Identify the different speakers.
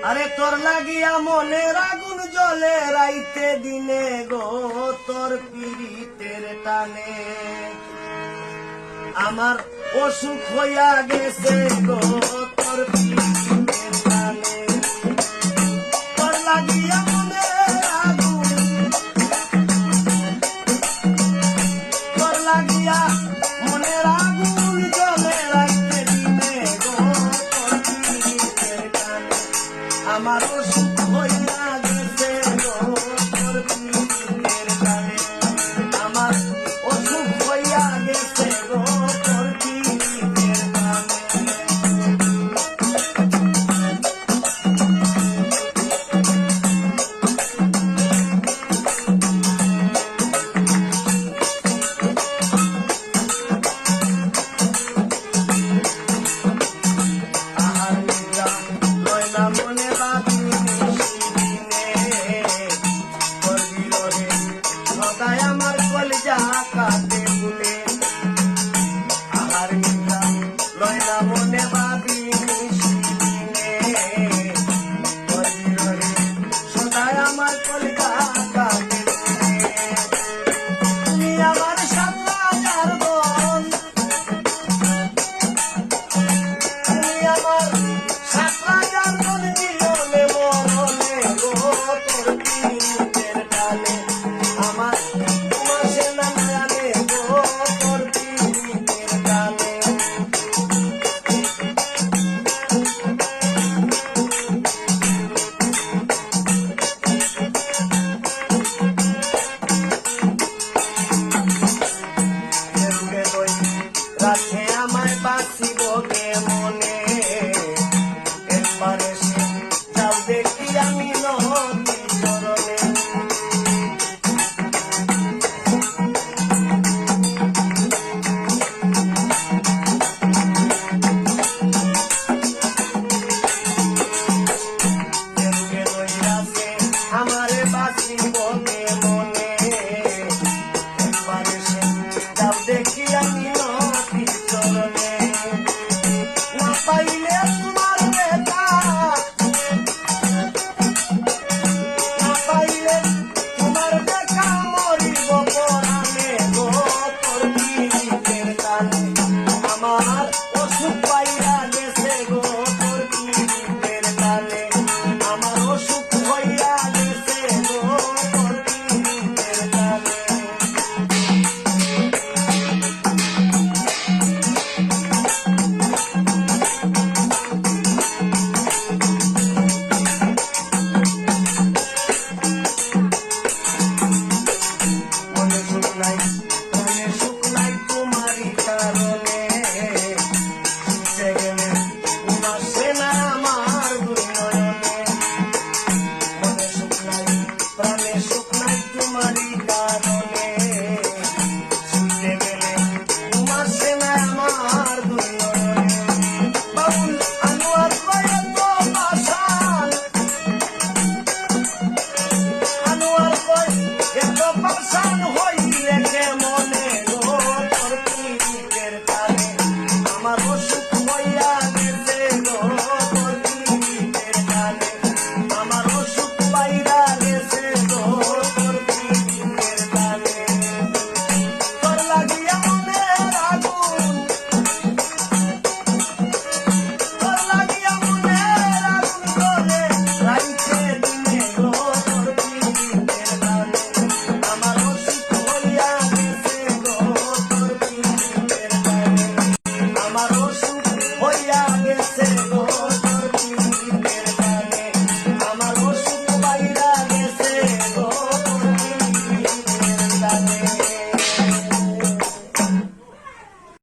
Speaker 1: আরে তোর লাগিয়া মনের আগুন জ্বলে রাইতে দিনে গো তোর পীড়িতের টানে আমার অসুখ হইয়া গেছে গো তোর পীড়িতের টানে তোর লাগিয়া মনের আগুন তোর লাগিয়া মনের আগুন জ্বলে রাইতে দিনে গো তোর পীড়িতের টানে আমার অসুখ হইয়া গেছে গো তোর পীড়িতের টানে আমার অসুখ হইয়া গেছে গো তোর পীড়িতের টানে আহার নিদ্রা লয় না মনে বাঁধি আমার কলজা কাটে বলে আহার নিদ্রা লয় না মনে ভাবি সদায় আমার কলজা কাটে তুমি আমার সাল্লার বোন তুমি আমার সাল্লার বোন জীবনে মরণে গো তোর পীড়িতের টানে আমার তোমার সেনা জানে গো তোর পীড়িতের টানে রাখে আমায় বাঁচিব কে মনে একবারে সে যাও দেখি আমি নদী চরণে আমারে বাঁচিব কে মনে একবারে সে যাও দেখি আমি নদী চরণে না পাইলে